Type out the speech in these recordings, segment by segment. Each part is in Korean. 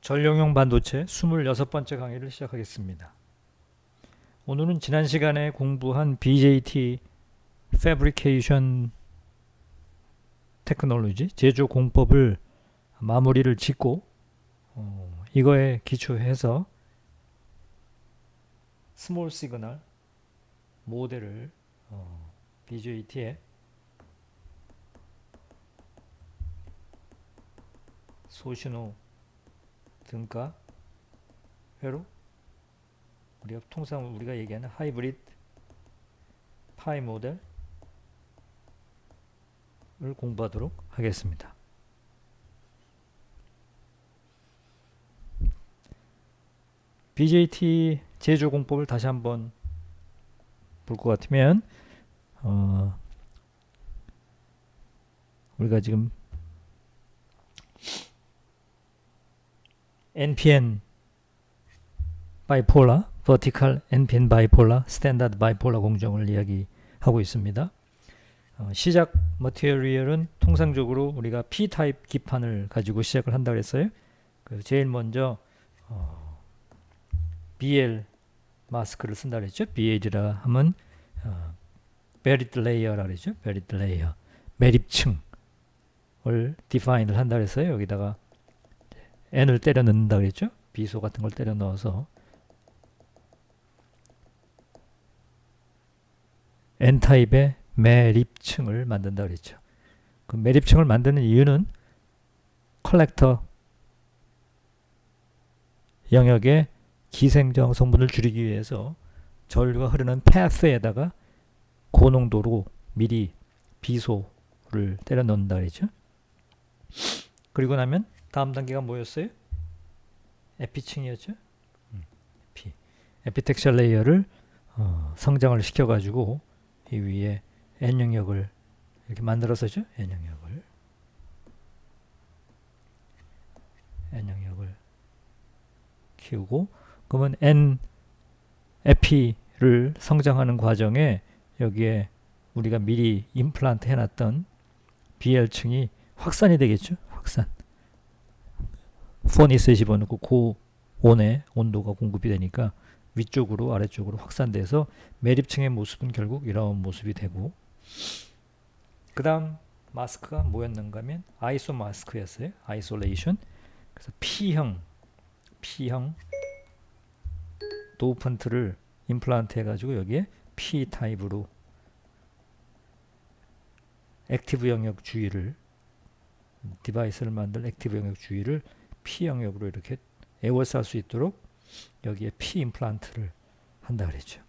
전력용 반도체 26번째 강의를 시작하겠습니다. 오늘은 지난 시간에 공부한 BJT Fabrication Technology 제조 공법을 마무리를 짓고 이거에 기초해서 스몰 시그널 모델을 BJT의 소신호 등가 회로 통상 우리가 얘기하는 하이브리드 파이 모델을 공부하도록 하겠습니다. BJT 제조 공법을 다시 한번 볼 것 같으면 우리가 지금 NPN 바이폴라, vertical NPN 바이폴라, 스탠다드 바이폴라 공정을 이야기하고 있습니다. 시작 머티리얼은 통상적으로 우리가 P-타입 기판을 가지고 시작을 한다고 했어요. 제일 먼저 BL 마스크를 쓴다고 했죠. BL이라 하면 buried layer라 그랬죠. buried layer, 매립층을 define을 한다고 했어요. 여기다가 N을 때려 넣는다 그랬죠. 비소 같은 걸 때려 넣어서 N타입의 매립층을 만든다 그랬죠. 그 매립층을 만드는 이유는 컬렉터 영역의 기생적 성분을 줄이기 위해서 전류가 흐르는 패스에다가 고농도로 미리 비소를 때려 넣는다 그랬죠. 그리고 나면 다음 단계가 뭐였어요? 에피층이었죠. 에피텍셜 레이어를 성장을 시켜가지고 이 위에 N 영역을 이렇게 만들어서죠. N 영역을 키우고 그러면 N 에피를 성장하는 과정에 여기에 우리가 미리 임플란트 해놨던 BL층이 확산이 되겠죠. 확산. 포니스에 집어넣고 고온의 온도가 공급이 되니까 위쪽으로 아래쪽으로 확산돼서 매립층의 모습은 결국 이런 모습이 되고, 그 다음 마스크가 뭐였는가 하면 아이소 마스크였어요. 아이솔레이션. 그래서 P형 도펀트를 임플란트 해가지고 여기에 P 타입으로 액티브 영역 주위를 디바이스를 만들 액티브 영역 주위를 P 영역으로 이렇게 에워쌀 수 있도록 여기에 P 임플란트를 한다 그랬죠.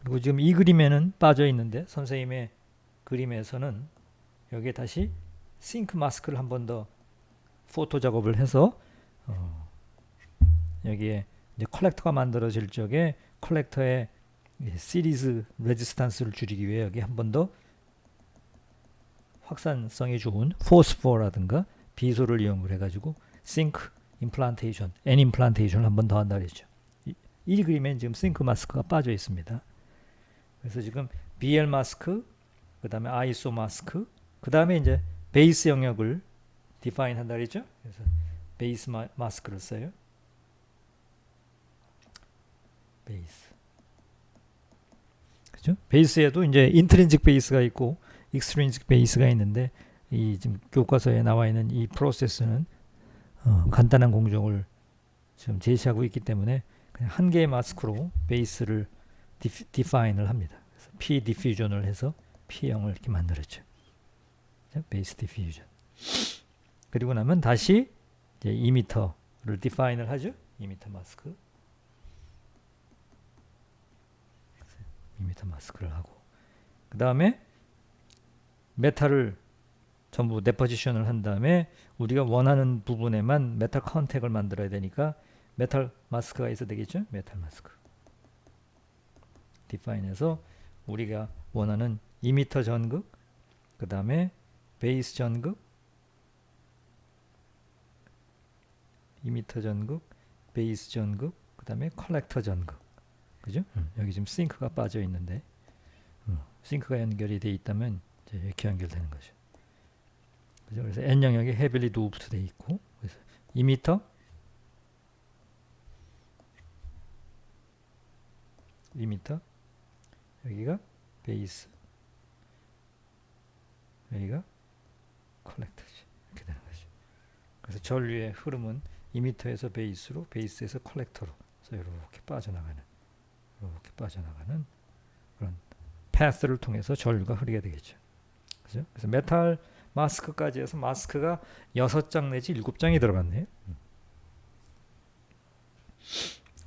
그리고 지금 이 그림에는 빠져 있는데 선생님의 그림에서는 여기에 다시 싱크 마스크를 한 번 더 포토 작업을 해서 여기에 이제 컬렉터가 만들어질 적에 컬렉터의 시리즈 레지스탄스를 줄이기 위해 여기 한 번 더 확산성이 좋은 포스포라든가 비소를 이용을 해가지고 싱크 임플란테이션, N 임플란테이션을 한 번 더 한다 그랬죠. 이 그림엔 지금 싱크 마스크가 빠져 있습니다. 그래서 지금 BL 마스크, 그 다음에 아이소 마스크, 그 다음에 이제 베이스 영역을 디파인 한다 그랬죠. 그래서 베이스 마스크를 써요. 베이스. 그죠? 베이스에도 이제 인트린직 베이스가 있고 익스트린직 베이스가 있는데 이 지금 교과서에 나와 있는 이 프로세스는 간단한 공정을 지금 제시하고 있기 때문에 그냥 한 개의 마스크로 베이스를 디파인을 합니다. 그래서 P 디퓨전을 해서 P형을 이렇게 만들었죠. 베이스 디퓨전. 그리고 나면 다시 이제 2m를 디파인을 하죠. 2m 마스크. 2m 마스크를 하고 그 다음에 메탈을 전부 데포지션을 한 다음에 우리가 원하는 부분에만 메탈 컨택을 만들어야 되니까 메탈 마스크가 있어야 되겠죠. 메탈 마스크 디파인해서 우리가 원하는 2m 전극, 그 다음에 베이스 전극, 2m 전극, 베이스 전극, 그 다음에 컬렉터 전극. 그죠? 여기 지금 싱크가 빠져 있는데 싱크가 연결이 되어 있다면 이제 이렇게 연결되는 거죠. 그죠? 그래서 N 영역이 헤빌리 도프트 되어 있고, 그래서 이미터, 여기가 베이스, 여기가 컬렉터지. 이렇게 되는 거죠. 그래서 전류의 흐름은 이미터에서 베이스로, 베이스에서 컬렉터로 이렇게 빠져나가는 그런 패스를 통해서 전류가 흐르게 되겠죠. 그죠? 그래서 메탈 마스크까지 해서 마스크가 6장 내지 7장이 들어갔네요.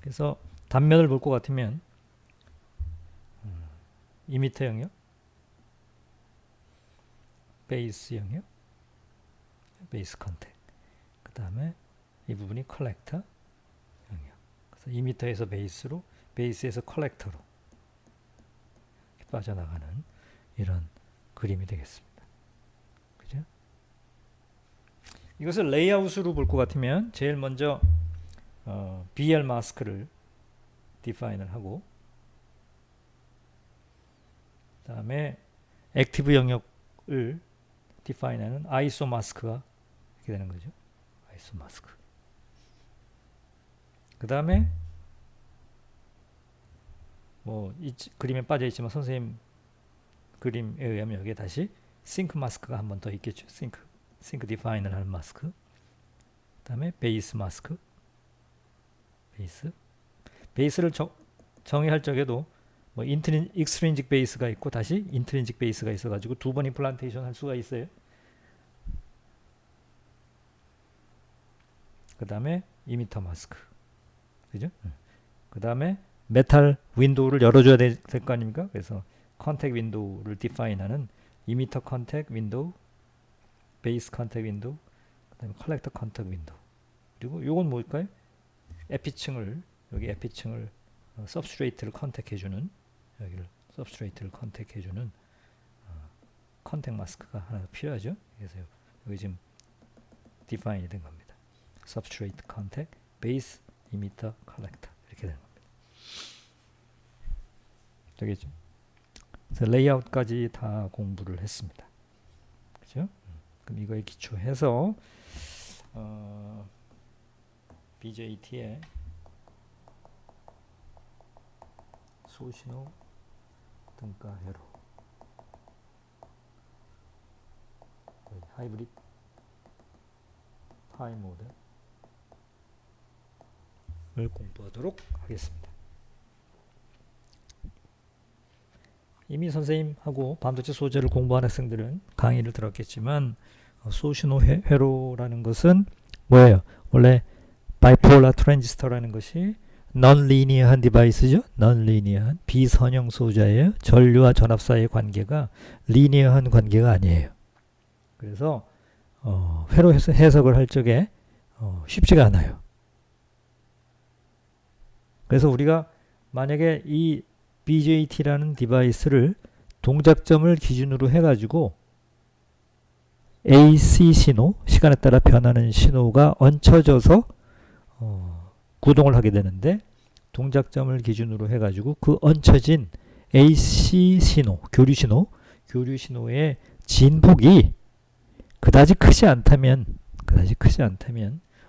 그래서 단면을 볼 것 같으면 이미터 영역, 베이스 영역, 베이스 컨택, 그 다음에 이 부분이 컬렉터 영역. 그래서 이미터에서 베이스로, 베이스에서 컬렉터로 빠져나가는 이런 그림이 되겠습니다. 그죠? 이것을 레이아웃으로 볼 것 같으면 제일 먼저 BL 마스크를 디파인을 하고, 그 다음에 액티브 영역을 디파인하는 아이소 마스크가 이렇게 되는 거죠. 아이소 마스크. 그 다음에 뭐 이 그림에 빠져 있지만 선생님 그림에 의하면 여기에 다시 싱크 마스크가 한 번 더 있겠죠. 싱크 디파인을 하는 마스크. 그 다음에 베이스 마스크. 베이스를 정의할 적에도 뭐 익스트린직 베이스가 있고 다시 인트린직 베이스가 있어가지고 두 번 임플란테이션 할 수가 있어요. 그 다음에 이미터 마스크, 그죠? 그 다음에 메탈 윈도우를 열어줘야 될 거 아닙니까? 그래서 컨택 윈도우를 디파인하는 이미터 컨택 윈도우, 베이스 컨택 윈도우, 그 다음에 컬렉터 컨택 윈도우. 그리고 요건 뭘까요? 여기 에피층을 서브스트레이트를 컨택해주는, 여기를 서브스트레이트를 컨택해주는 컨택 마스크가 하나 필요하죠. 그래서 여기 지금 디파인이 된 겁니다. substrate contact, base, emitter, collector 이렇게 되는 겁니다. 되겠죠? 그래서 레이아웃까지 다 공부를 했습니다. 그죠? 그럼 이거에 기초해서 BJT의 소신호 등가 회로, 하이브리드 하이 모델을 공부하도록 하겠습니다. 이미 선생님하고 반도체 소재를 공부하는 학생들은 강의를 들었겠지만 소신호 회로라는 것은 뭐예요? 원래 바이폴라 트랜지스터라는 것이 non-linear한 디바이스죠. non-linear한 비선형 소자예요. 전류와 전압 사이의 관계가 linear한 관계가 아니에요. 그래서 회로 해석을 할 적에 쉽지가 않아요. 그래서 우리가 만약에 이 BJT라는 디바이스를 동작점을 기준으로 해가지고 AC 신호, 시간에 따라 변하는 신호가 얹혀져서 구동을 하게 되는데, 동작점을 기준으로 해가지고 그 얹혀진 AC 신호, 교류 신호의 진폭이 그다지 크지 않다면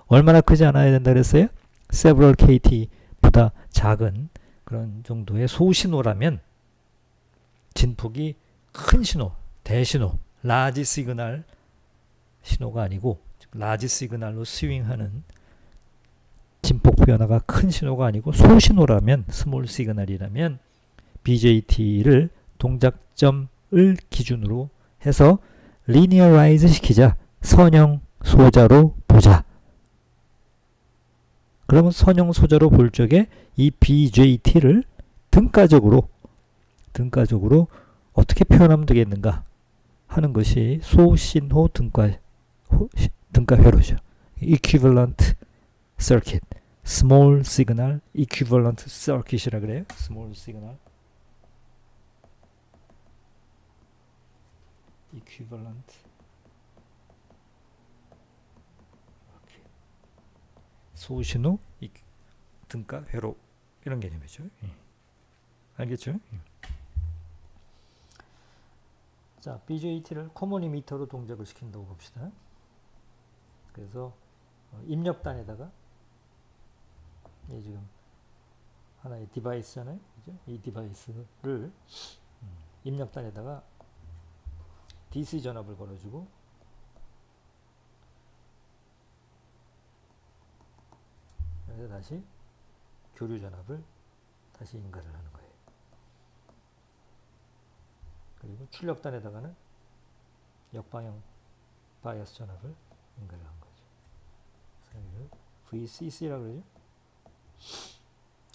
얼마나 크지 않아야 된다 그랬어요? several kT보다 작은 그런 정도의 소신호라면, 진폭이 큰 신호, 대신호, 라지 시그널 신호가 아니고 라지 시그널로 스윙하는 진폭 변화가 큰 신호가 아니고 소신호라면, 스몰 시그널이라면 BJT를 동작점을 기준으로 해서 리니어라이즈 시키자, 선형 소자로 보자. 그러면 선형 소자로 볼 적에 이 BJT를 등가적으로 어떻게 표현하면 되겠는가 하는 것이 소신호 등가 회로죠. Equivalent Circuit, Small Signal Equivalent Circuit이라 그래요. Small Signal Equivalent 소신호 등가 회로, 이런 개념이죠. 알겠죠? 자, BJT를 코먼 이미터로 동작을 시킨다고 봅시다. 그래서 입력단에다가 이 지금 하나의 디바이스잖아요. 그죠? 이 디바이스를 입력단에다가 DC 전압을 걸어주고 여기서 다시 교류 전압을 다시 인가를 하는 거예요. 그리고 출력단에다가는 역방향 바이어스 전압을 인가를 한 거죠. 그래서 여기를 VCC라고 그러죠.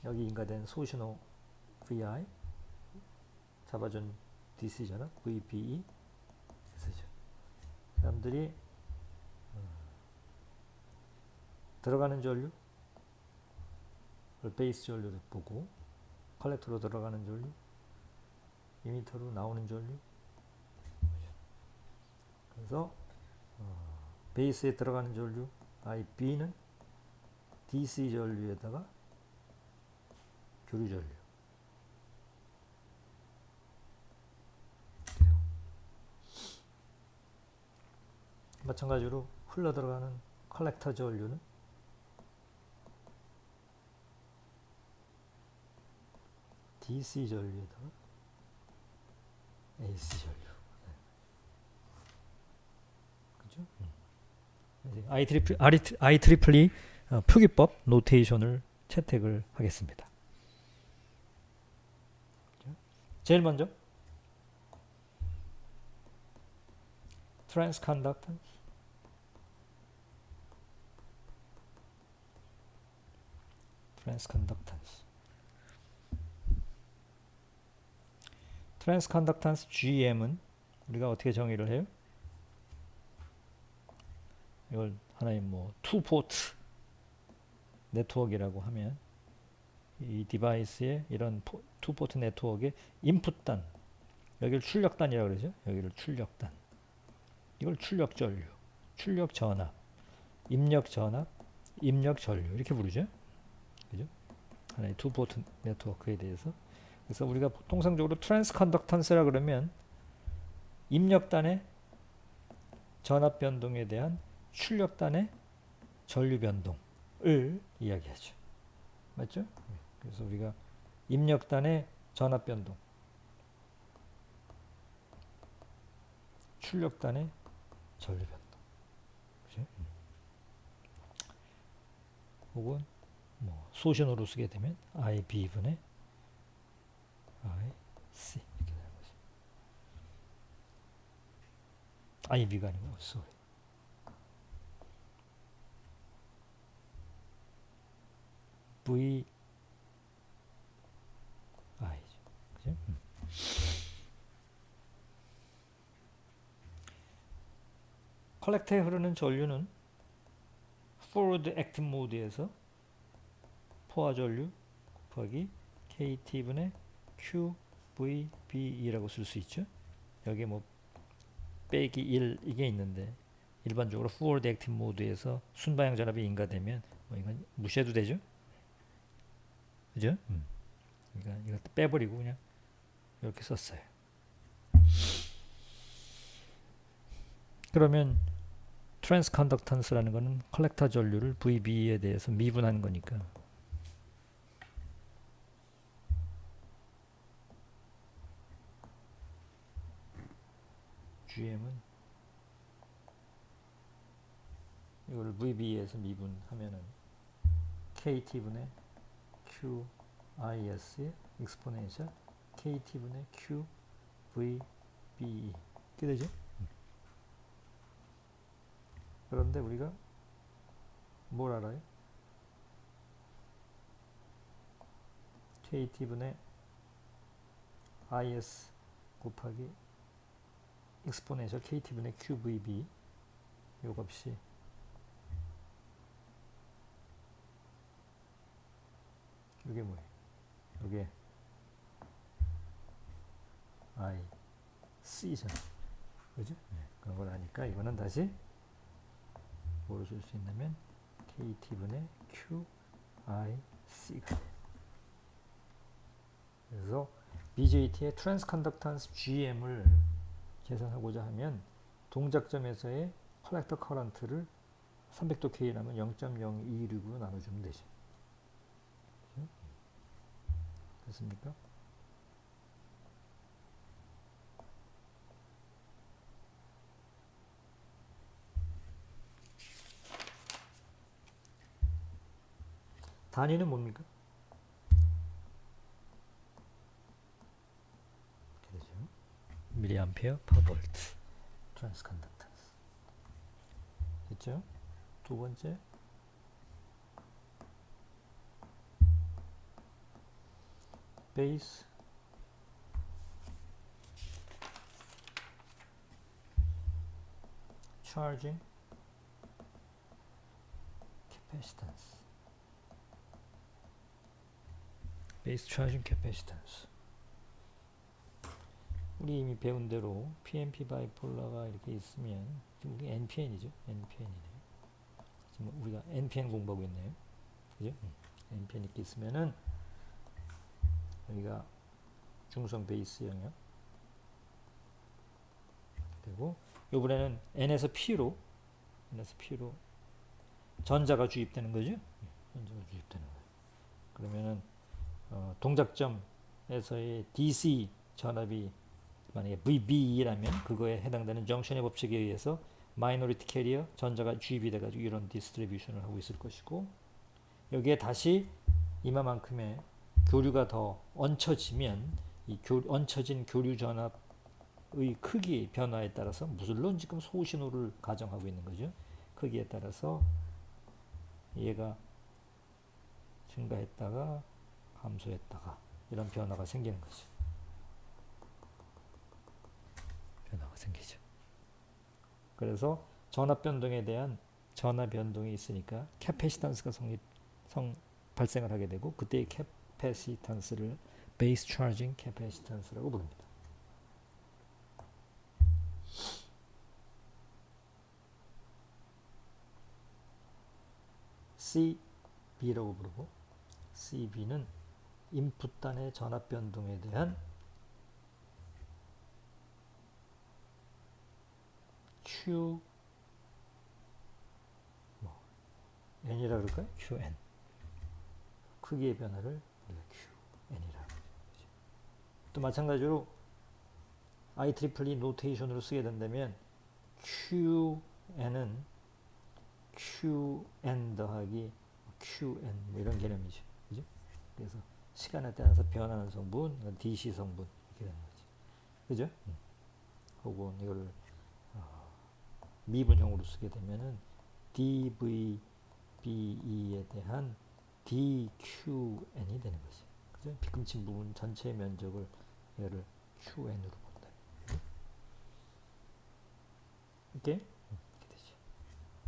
여기 인가된 소신호 VI 잡아준 DC 전압 VBE 쓰죠. 사람들이 들어가는 전류 베이스 전류를 보고 컬렉터로 들어가는 전류 이미터로 나오는 전류 그래서 베이스에 들어가는 전류 IB는 DC 전류에다가 교류 전류 마찬가지로 흘러 들어가는 컬렉터 전류는 DC 전류에다가 AC 전류. 그죠? IEEE 표기법 노테이션을 채택을 하겠습니다. 제일 먼저 transconductance transconductance GM은 우리가 어떻게 정의를 해요? 이걸 하나의 뭐 투포트 네트워크라고 하면 이 디바이스의 이런 투포트 네트워크의 인풋단 여기를 출력단이라고 그러죠. 여기를 출력단 이걸 출력 전류, 출력 전압, 입력 전압, 입력 전류 이렇게 부르죠. 그죠? 하나의 투포트 네트워크에 대해서 그래서 우리가 통상적으로 트랜스컨덕턴스라 그러면 입력단의 전압 변동에 대한 출력단의 전류 변동을 이야기하죠. 맞죠? 그래서 우리가 입력단의 전압 변동, 출력단의 전류 변동, 그죠? 혹은 뭐 소신호로 쓰게 되면 IB분의 IC 이렇게 되는 거죠. IB가 아니고 sorry. VI죠. 그죠? 컬렉터에 흐르는 전류는 forward active mode에서 포화 전류 곱하기 KT분의 QVBE라고 쓸 수 있죠. 여기 뭐 빼기 1 이게 있는데 일반적으로 forward active mode에서 순방향 전압이 인가되면 뭐 이건 무시해도 되죠. 그죠? 그러니까 이것도 빼버리고 그냥 이렇게 썼어요. 그러면 트랜스컨덕턴스라는 거는 컬렉터 전류를 VB에 대해서 미분한 거니까 GM은 이걸 VB에서 미분하면은 KT분의 QIS의 익스포넨셜 KT분의 QVBE 이렇게 되죠? 그런데 우리가 뭘 알아요? KT분의 IS 곱하기 익스포넨셜 KT분의 QVB 요 값이 이게 뭐예요? 이게 IC잖아. 그죠? 네, 그런 걸 아니까 이거는 다시 뭐로 쓸 수 있냐면 KT분의 QIC가 돼요. 그래서 BJT의 트랜스컨덕턴스 GM을 계산하고자 하면 동작점에서의 컬렉터 커런트를 300도 K라면 0.026으로 나눠주면 되지. 됐습니까? 단위는 뭡니까? 이렇게 되죠. 밀리암페어 퍼 볼트 트랜스컨덕턴스. 됐죠? 두 번째 베이스 charging capacitance. 베이스 charging capacitance. 우리 이미 배운 대로 PNP 바이폴라가 이렇게 있으면 지금 우리 NPN이죠. NPN이네요. 지금 우리가 NPN 공부하고 있네요. 그죠? NPN 이렇게 있으면은 여기가 중성 베이스 영역 되고 요번에는 N에서 P로 전자가 주입되는 거죠. 전자가 주입되는 거예요. 그러면은 동작점에서의 DC 전압이 만약에 VBE라면 그거에 해당되는 정션의 법칙에 의해서 마이너리티 캐리어 전자가 주입이 돼가지고 이런 디스트리뷰션을 하고 있을 것이고 여기에 다시 이마만큼의 교류가 더 얹혀지면 이 얹혀진 교류 전압의 크기 변화에 따라서 물론 지금 소신호를 가정하고 있는 거죠. 크기에 따라서 얘가 증가했다가 감소했다가 이런 변화가 생기는 거죠. 변화가 생기죠. 그래서 전압 변동에 대한 전압 변동이 있으니까 캐패시턴스가 발생을 하게 되고 그때의 캐패시턴스를 베이스 차징 캐패시턴스라고 부릅니다. CB라고 부르고 CB는 인풋단의 전압 변동에 대한 Q N이라 그럴까요? QN 크기의 변화를 우리가 QN이라고 하죠. 또 마찬가지로 IEEE 노테이션으로 쓰게 된다면 QN은 QN 더하기 QN 뭐 이런 개념이죠. 그죠? 그래서 시간에 따라서 변하는 성분, DC 성분 이렇게 되는 거지. 그죠? 혹은 이걸 미분형으로 쓰게 되면은 DVBE에 대한 DQN이 되는 거지. 그죠? 빗금친 부분 전체의 면적을 얘를 QN으로 본다. 이렇게 되죠.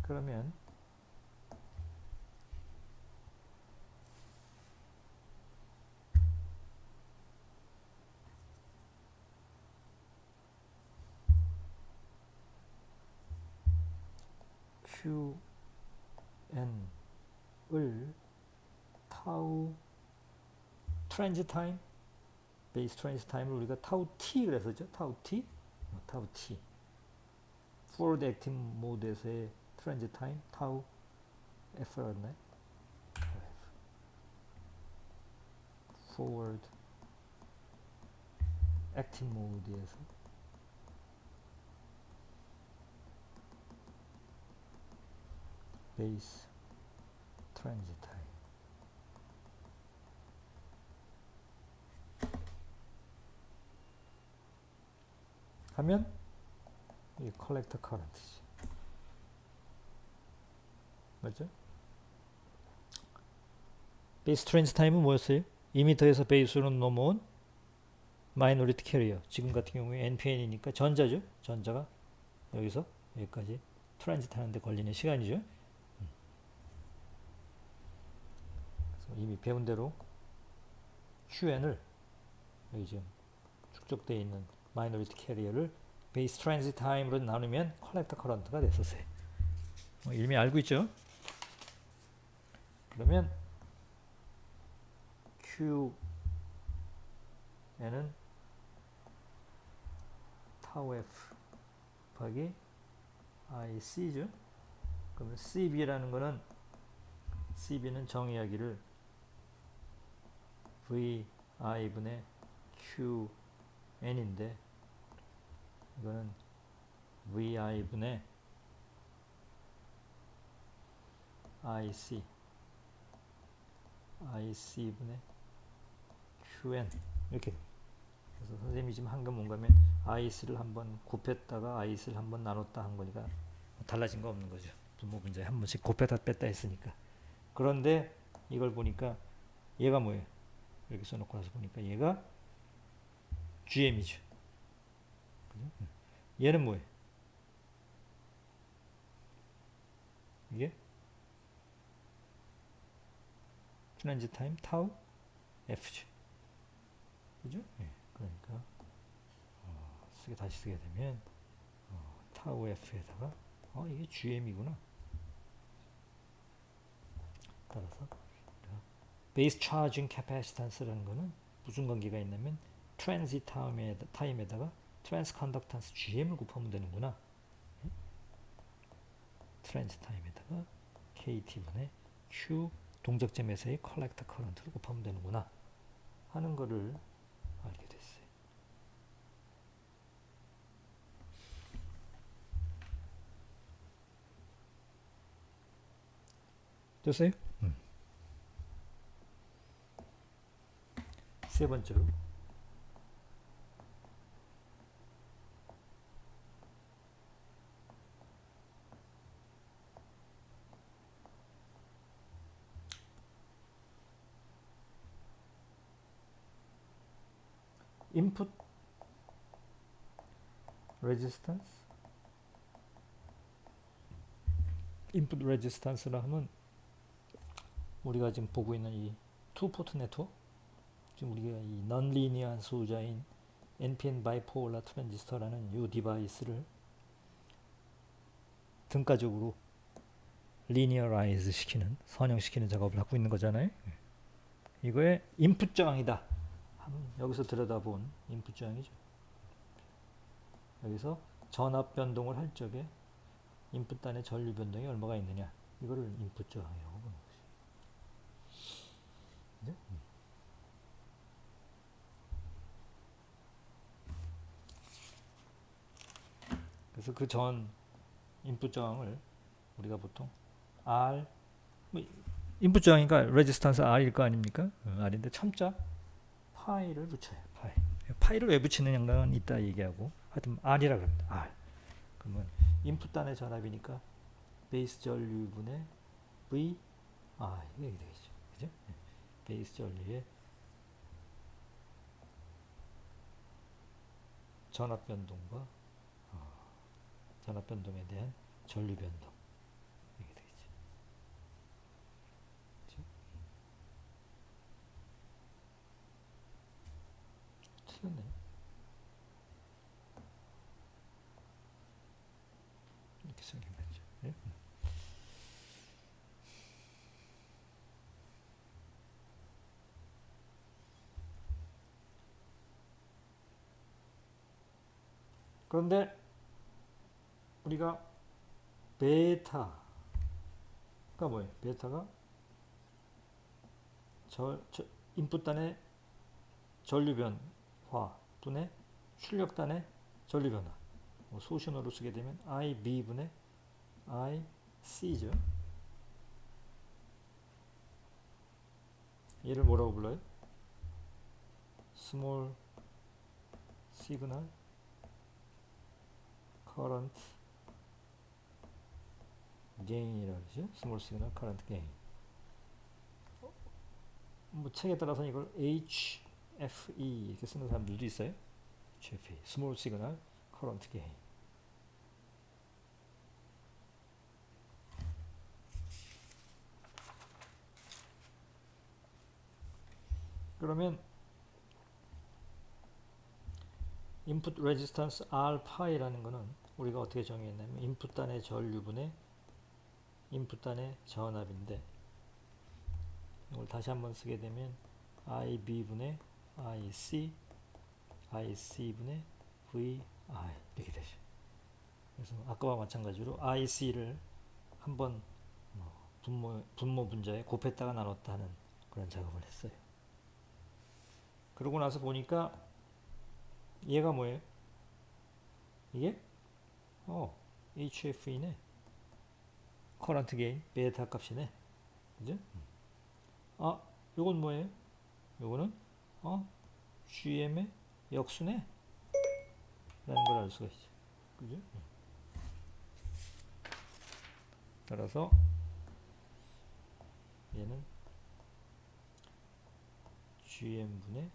그러면 QN을 타우 트랜지 타임 베이스 트랜지 타임을 우리가 타우 T 그랬었죠. 타우 T forward active 모드에서의 트랜지 타임 타우 F였나요? forward active 모드에서 베이스 트랜지 타임 하면 이 컬렉터 커런트지. 맞죠? 베이스 트랜지 타임은 뭐였어요? 2m에서 베이스로 넘어온 마이너리티 캐리어. 지금 같은 경우에 NPN이니까 전자죠. 전자가 여기서 여기까지 트랜지트 하는데 걸리는 시간이죠. 그래서 이미 배운 대로 QN을 여기 지금 축적되어 있는 마이너리티 캐리어를 베이스 트랜지트 타임으로 나누면 컬렉터 커런트가 됐었어요. 이미 알고 있죠? 그러면 QN은 타우 F 곱하기 IC죠. 그러면 CB라는 거는 CB는 정의하기를 VI분의 QN인데 이거는 VI분의 IC분의 QN 이렇게. 그래서 선생님이 지금 한 건 뭔가면 IC를 한번 곱했다가 IC를 한번 나눴다 한 거니까 달라진 거 없는 거죠. 분모 분자에 한 번씩 곱했다 뺐다 했으니까. 그런데 이걸 보니까 얘가 뭐예요? 이렇게 써놓고 나서 보니까 얘가 GM이죠. 그죠? 얘는 뭐예요? 이게 트랜짓 타임 타우 F죠. 그죠? 예. 그러니까 다시 쓰게 되면 타우 F에다가 이게 GM이구나. 따라서 베이스 차징 캐파시탄스라는 거는 무슨 관계가 있냐면 트랜짓 타임에다가 트랜스 컨덕턴스 GM을 곱하면 되는구나. 트랜짓 타임에다가 KT분의 Q 동작점에서의 컬렉터 커런트를 곱하면 되는구나 하는 거를 알게 됐어요. 됐어요? 세 번째로 input resistance. input resistance라 하면 우리가 지금 보고 있는 이 투포트 네트워크, 지금 우리가 이 non-linear 소자인 NPN 바이폴라 트랜지스터라는 이 디바이스를 등가적으로 리니어라이즈 시키는, 선형시키는 작업을 하고 있는 거잖아요. 이거의 인풋 저항이다 하면 여기서 들여다본 인풋 저항이죠. 여기서 전압 변동을 할 적에 인풋 단의 전류 변동이 얼마가 있느냐, 이거를 인풋 저항이라고 보는 거죠. 네? 그래서 그 전 인풋 저항을 우리가 보통 R, 인풋 저항이니까 레지스탄스 R일 거 아닙니까? R인데 첨자 파이를 붙여요. 파이를 왜 붙이느냐는 이따 얘기하고, 하여튼 R이라 그럽니다. R. 그러면 인풋 단의 전압이니까 베이스 전류분의 V 이게 되겠죠. 그죠? 베이스 전류의 전압 변동과 전압 변동에 대한 전류 변동, 이게 되겠죠. 그렇죠? 틀렸네. 이렇게 생긴 거죠. 예? 그런데 우리가 베타가 뭐예요? 베타가 인풋단의 전류변화 분의 출력단의 전류변화, 소신호로 쓰게 되면 IB분의 IC죠. 얘를 뭐라고 불러요? 스몰 시그널 커런트 게인이라고 그러죠. 스몰 시그널 커런트 게인. 뭐 책에 따라서는 이걸 HFE 이렇게 쓰는 사람들도 있어요. HFE, 스몰 시그널 커런트 게인. 그러면 인풋 레지스턴스 R 파이라는 거는 우리가 어떻게 정의했냐면 인풋 단의 전류분의 인풋 단의 전압인데, 이걸 다시 한번 쓰게 되면 IB분의 IC, IC분의 VI 이렇게 되죠. 그래서 아까와 마찬가지로 IC를 한번 분모 분자에 곱했다가 나눴다 하는 그런 작업을 했어요. 그러고 나서 보니까 얘가 뭐예요? 이게 HF이네. 커런트 게인 베타 값이네. 그죠? 요건 뭐예요? 요거는 GM의 역수네 라는 걸 알 수가 있죠. 그죠? 따라서 얘는 GM분의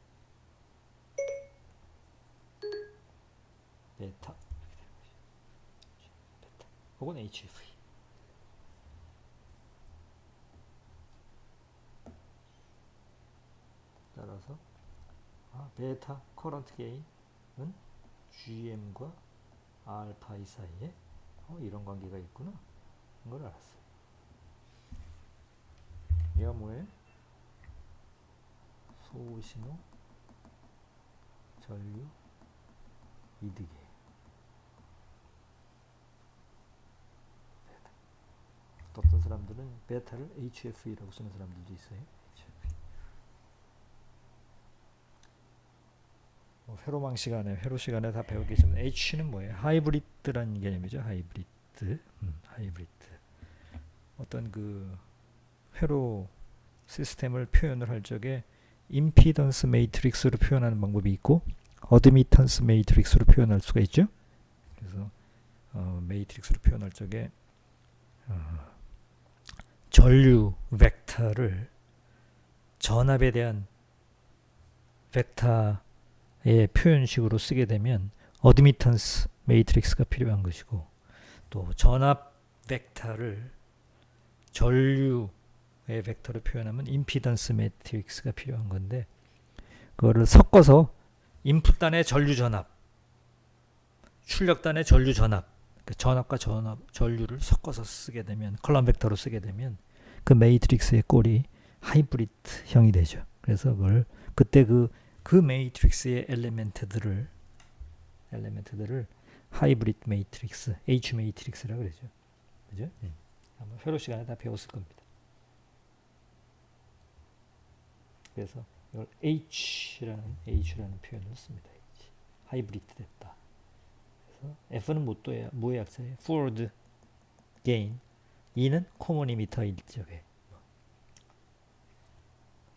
베타 혹은 HF. 따라서 베타 커런트 게인은 GM과 알파 이 사이에 이런 관계가 있구나 이걸 알았어요. 얘가 뭐예요? 소신호 전류 이득이에요. 어떤 사람들은 베타를 HF라고 쓰는 사람들도 있어요. 회로망 시간에, 회로 시간에 다 배우겠지만 H는 뭐예요? 하이브리드라는 개념이죠. 하이브리드. 하이브리드. 어떤 그 회로 시스템을 표현을 할 적에 임피던스 매트릭스로 표현하는 방법이 있고 어드미턴스 매트릭스로 표현할 수가 있죠. 그래서 매트릭스로 표현할 적에 전류 벡터를 전압에 대한 벡터의 표현식으로 쓰게 되면 어드미턴스 매트릭스가 필요한 것이고 또 전압 벡터를 전류의 벡터로 표현하면 임피던스 매트릭스가 필요한 건데 그거를 섞어서 인풋단의 전류 전압, 출력단의 전류 전압, 그 전압과 전류를 섞어서 쓰게 되면 컬럼 벡터로 쓰게 되면 그 매트릭스의 꼴이 하이브리드형이 되죠. 그래서 그걸 그때 그 매트릭스의 엘리멘트들을 하이브리드 매트릭스, H 매트릭스라고 그러죠. 그죠? 아마 회로 시간에 다 배웠을 겁니다. 그래서 이걸 H라는 표현을 씁니다. H. 하이브리드 됐다. 그래서 F는 뭐의 약자예요? forward gain. E는 common emitter 일적에.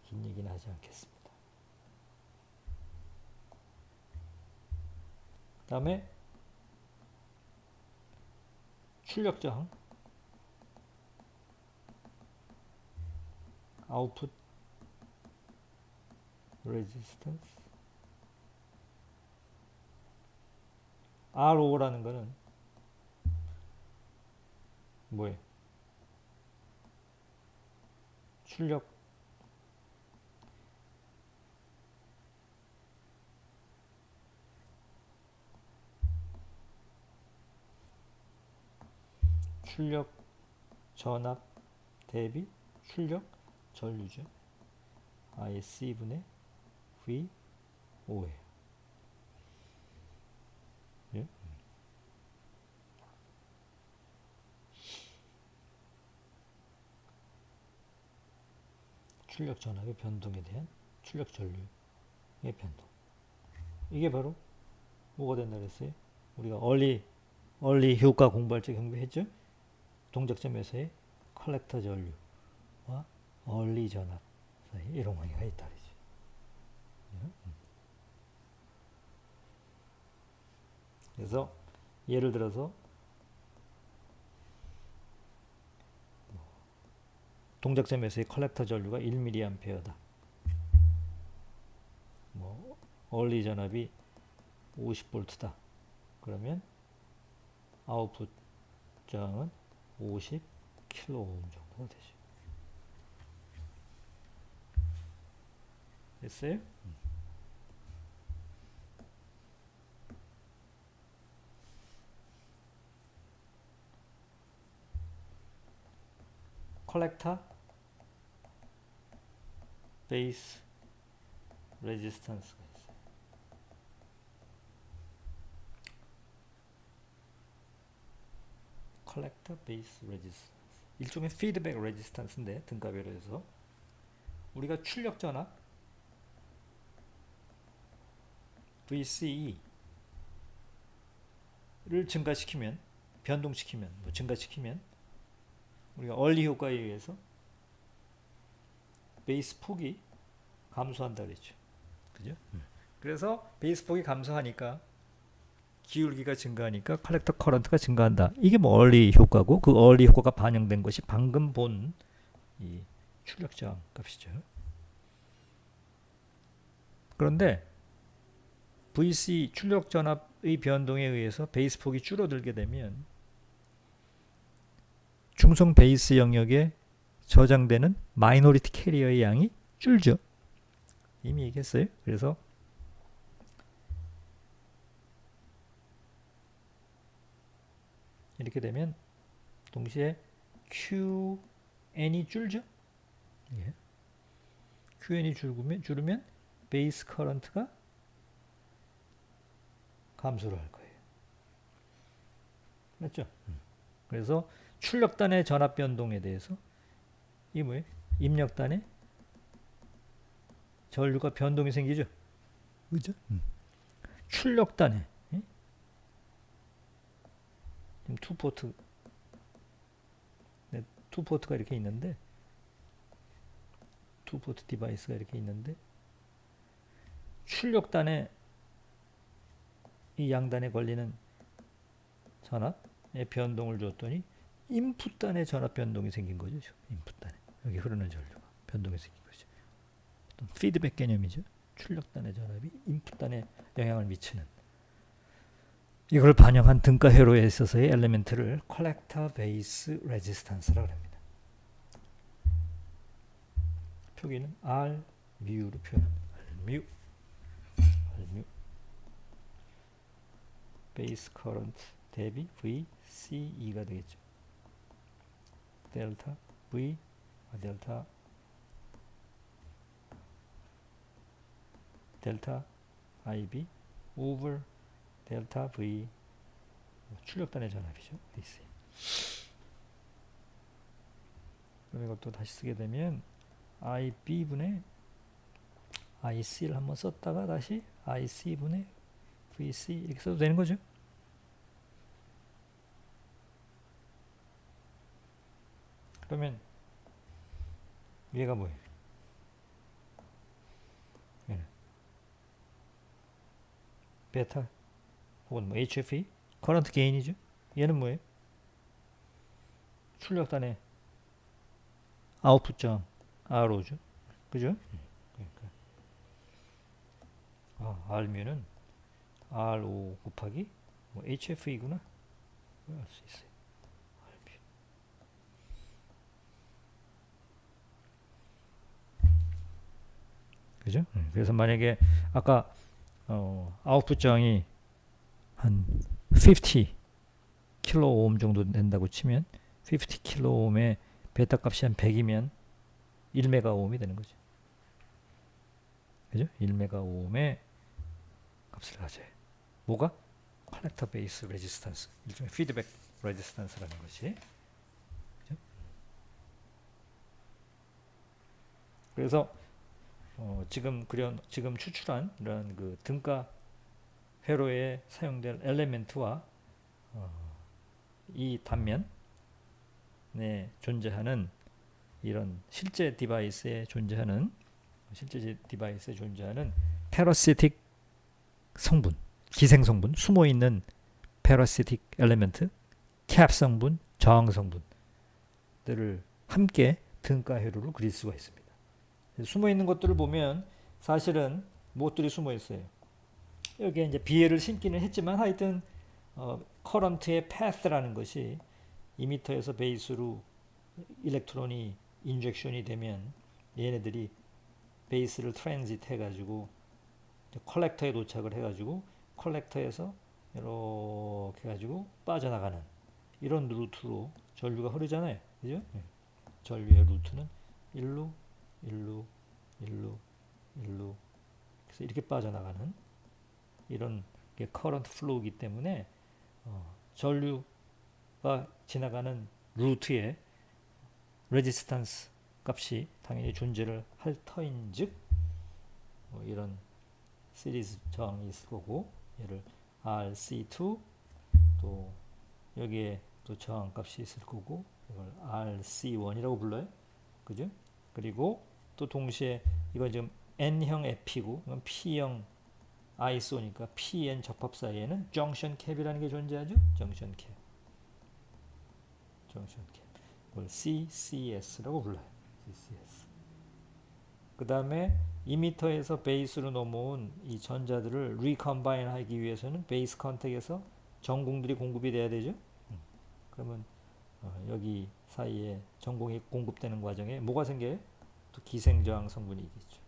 긴 얘기는 하지 않겠습니다. 그 다음에 출력 저항, 아웃풋 레지스턴스. RO라는 거는 뭐예요? 출력 전압 대비 출력 전류죠. C분의 VO예요. 예? 출력 전압의 변동에 대한 출력 전류의 변동. 이게 바로 뭐가 된다 그랬어요? 우리가 얼리 효과 공부할 때 공부했죠? 동작점에서의 컬렉터 전류와 얼리 전압 사이에 이런 관계가 있다 그러죠. 그래서 예를 들어서 동작점에서의 컬렉터 전류가 1mA다. 얼리 전압이 50V다. 그러면 아웃풋 저항은 50kΩ 정도가 되죠. 됐어요? 컬렉터 베이스 레지스턴스가 있어요. 컬렉터 베이스 레지스턴스. 일종의 피드백 레지스턴스인데 등가별에서 우리가 출력 전압 VCE를 증가시키면 변동시키면 증가시키면 우리가 얼리 효과에 의해서 베이스 폭이 감소한다 그랬죠. 그죠? 그래서 베이스 폭이 감소하니까 기울기가 증가하니까 컬렉터 커런트가 증가한다. 이게 뭐 얼리 효과고 그 얼리 효과가 반영된 것이 방금 본 이 출력 저항 값이죠. 그런데 VC 출력 전압의 변동에 의해서 베이스 폭이 줄어들게 되면 중성 베이스 영역에 저장되는 마이너리티 캐리어의 양이 줄죠. 이미 얘기했어요. 그래서 이렇게 되면 동시에 QN이 줄죠. 예. QN이 줄으면 베이스 커런트가 감소를 할 거예요. 맞죠? 그래서 출력단의 전압 변동에 대해서 이게 뭐예요? 입력단의 전류가 변동이 생기죠. 그죠? 출력단에 지금 투포트가 이렇게 있는데 투포트 디바이스가 이렇게 있는데 출력단에 이 양단에 걸리는 전압의 변동을 줬더니 인풋단의 전압 변동이 생긴 거죠. 인풋단에 여기 흐르는 전류가 변동이 생긴 거죠. 피드백 개념이죠. 출력단의 전압이 인풋단에 영향을 미치는 이걸 반영한 등가 회로에 있어서의 엘리멘트를 컬렉터 베이스 레지스턴스라고 합니다. 표기는 R 뮤로 표현합니다. R 뮤 베이스 커런트 대비 VCE가 되겠죠. 델타 V 델타 IB over 델타 V 출력단의 전압이죠. VC. 그럼 이것도 다시 쓰게 되면 IB분의 IC를 한번 썼다가 다시 IC분의 VC 이렇게 써도 되는 거죠. 그러면 얘가 뭐예요? 얘는 베타 혹은 뭐 HFE 커런트 게인이죠. 얘는 뭐예요? 출력단의 아웃풋 저항 RO죠. 그죠? 그러니까 R뮤는 RO 곱하기 뭐 HFE구나. 알 수 있어요. R뮤. 그죠? 그래서 만약에 아까 아웃풋 저항이 한 50 킬로옴 정도 된다고 치면 50 킬로옴의 베타 값이 한 100이면 1메가옴이 되는 거죠. 그죠? 1메가옴의 값을 가져요. 뭐가? 컬렉터 베이스 레지스턴스. 일종의 피드백 레지스턴스라는 것이. 그죠? 그래서 지금 추출한 이런 그 등가 회로에 사용될 엘리멘트와 이 단면에 존재하는 이런 실제 디바이스에 존재하는 패러시틱 성분, 기생 성분, 숨어 있는 패러시틱 엘리멘트, 캡 성분, 저항 성분들을 함께 등가 회로로 그릴 수가 있습니다. 숨어 있는 것들을 보면 사실은 무엇들이 숨어 있어요. 여기에 이제 비애를 심기는 했지만 하여튼 커런트의 패스라는 것이 이미터에서 베이스로 일렉트론이 인젝션이 되면 얘네들이 베이스를 트랜짓 해가지고 컬렉터에 도착을 해가지고 컬렉터에서 이렇게 해가지고 빠져나가는 이런 루트로 전류가 흐르잖아요. 그죠? 전류의 루트는 일로 그래서 이렇게 빠져나가는 이런 게 커런트 플로우이기 때문에 전류가 지나가는 루트에 레지스탄스 값이 당연히 존재를 할 터인즉 뭐 이런 시리즈 저항이 있을 거고, 얘를 RC2, 또 여기에 또 저항 값이 있을 거고, 이걸 RC1이라고 불러요. 그죠? 그리고 또 동시에 이건 지금 N형 에피고 이건 P형 ISO니까 PN 적합 사이에는 정션 캡이라는 게 존재하죠. 정션 캡. 정션 캡. 이걸 CCS라고 불러요. CCS. 그 다음에 이미터에서 베이스로 넘어온 이 전자들을 리컴바인 하기 위해서는 베이스 컨택에서 전공들이 공급이 돼야 되죠. 그러면 여기 사이에 전공이 공급되는 과정에 뭐가 생겨요? 또 기생저항 성분이 있겠죠.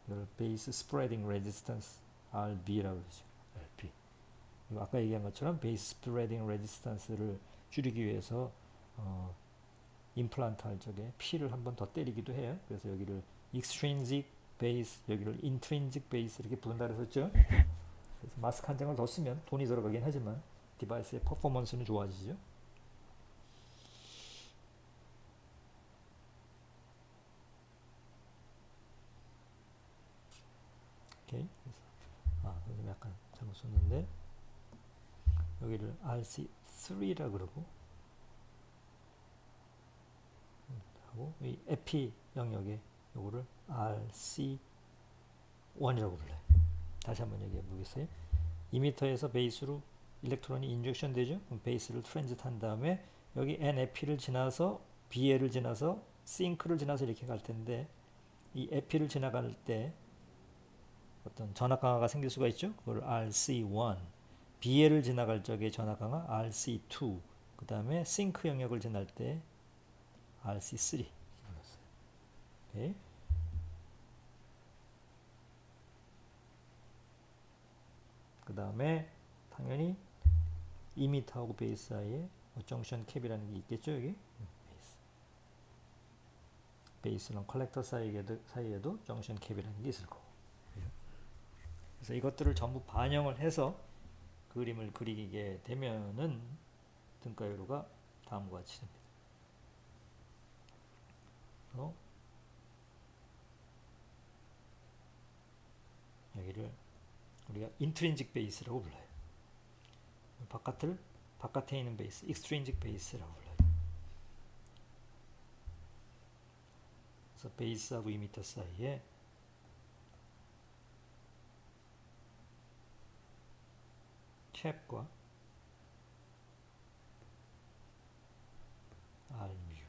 이걸 베이스 스프레딩 레지스턴스 RB라고 그러죠. RB. 아까 얘기한 것처럼 베이스 스프레딩 레지스턴스를 줄이기 위해서 임플란트 할 적에 P를 한 번 더 때리기도 해요. 그래서 여기를 extrinsic base, 여기를 intrinsic base 이렇게 부른다 그랬었죠. 그래서 마스크 한 장을 더 쓰면 돈이 들어가긴 하지만 디바이스의 퍼포먼스는 좋아지죠. 오케이. 그래서 요즘 약간 잘못 썼는데 여기를 RC3라 그러고 하고 이 에피 영역에 요거를 RC1이라고 불러요. 다시 한번 얘기해 보겠어요. 이미터에서 베이스로 일렉트론이 인젝션 되죠. 그럼 베이스를 트랜짓 한 다음에 여기 NFP를 지나서 BL을 지나서 싱크를 지나서 이렇게 갈 텐데 이 에피를 지나갈 때 어떤 전압 강화가 생길 수가 있죠. 그걸 RC1, BL을 지나갈 적에 전압 강화 RC2, 그 다음에 싱크 영역을 지날 때 RC3 불렀어요. 오케이. 그 다음에 당연히 이미터하고 베이스 사이에 정션 캡이라는 게 있겠죠. 여기 베이스랑 컬렉터 사이에도 정션 캡이라는 게 있을 거고. 그래서 이것들을 전부 반영을 해서 그림을 그리게 되면은 등가요로가 다음과 같이 됩니다. 여기를 우리가 인트린직 베이스라고 불러요. 바깥에 있는 베이스, 익스트린직 베이스라고 불러요. 그래서 베이스하고 이미터 사이에 캡과 R뮤,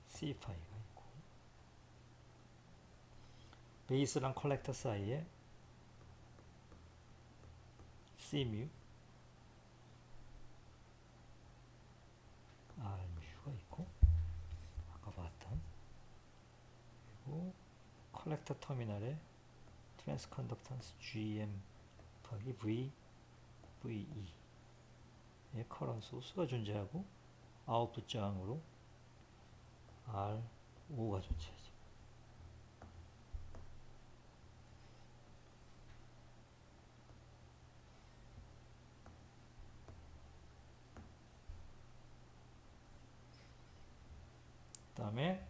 C5가 있고, 베이스랑 컬렉터 사이에 C뮤, R뮤가 있고, 아까 봤던, 그리고 컬렉터 터미널에 트랜스 컨덕턴스 GM 곱하기 VE의 커런트 소스가 존재하고 아웃풋 저항으로 R5가 존재하죠. 그 다음에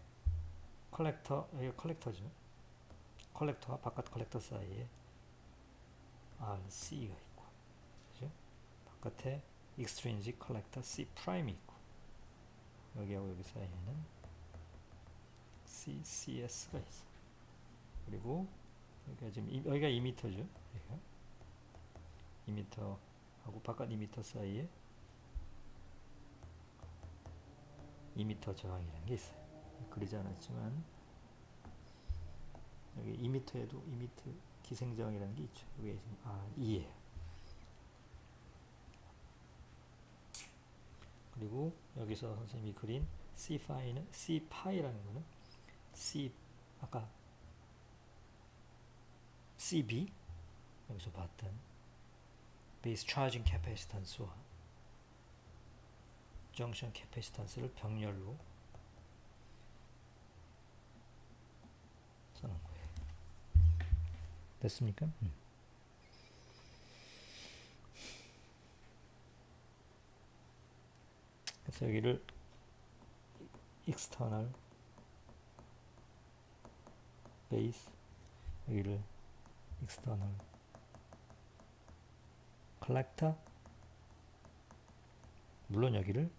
여기 컬렉터죠. 컬렉터와 바깥 컬렉터 사이에 RC가 있고, 그죠? 바깥에 extrinsic collector C 프라임이 있고, 여기하고 여기 사이에는 CCS가 있어. 그리고 여기가 지금 여기가 이미터죠. 여기가 이미터하고 바깥 이미터 사이에 이미터 저항이라는 게 있어요. 그리지 않았지만 여기 이미터에도 이미터 기생 저항이라는 게 있죠. 여기 지금 R이에요. 그리고 여기서 선생님이 그린 C 파이라는 거는 아까 CB 여기서 봤던 베이스 차징 캐패시턴스와 정션 캐패시턴스를 병렬로 써놓은 거예요. 됐습니까? 그래서 여기를 external base, 여기를 external collector, 물론 여기를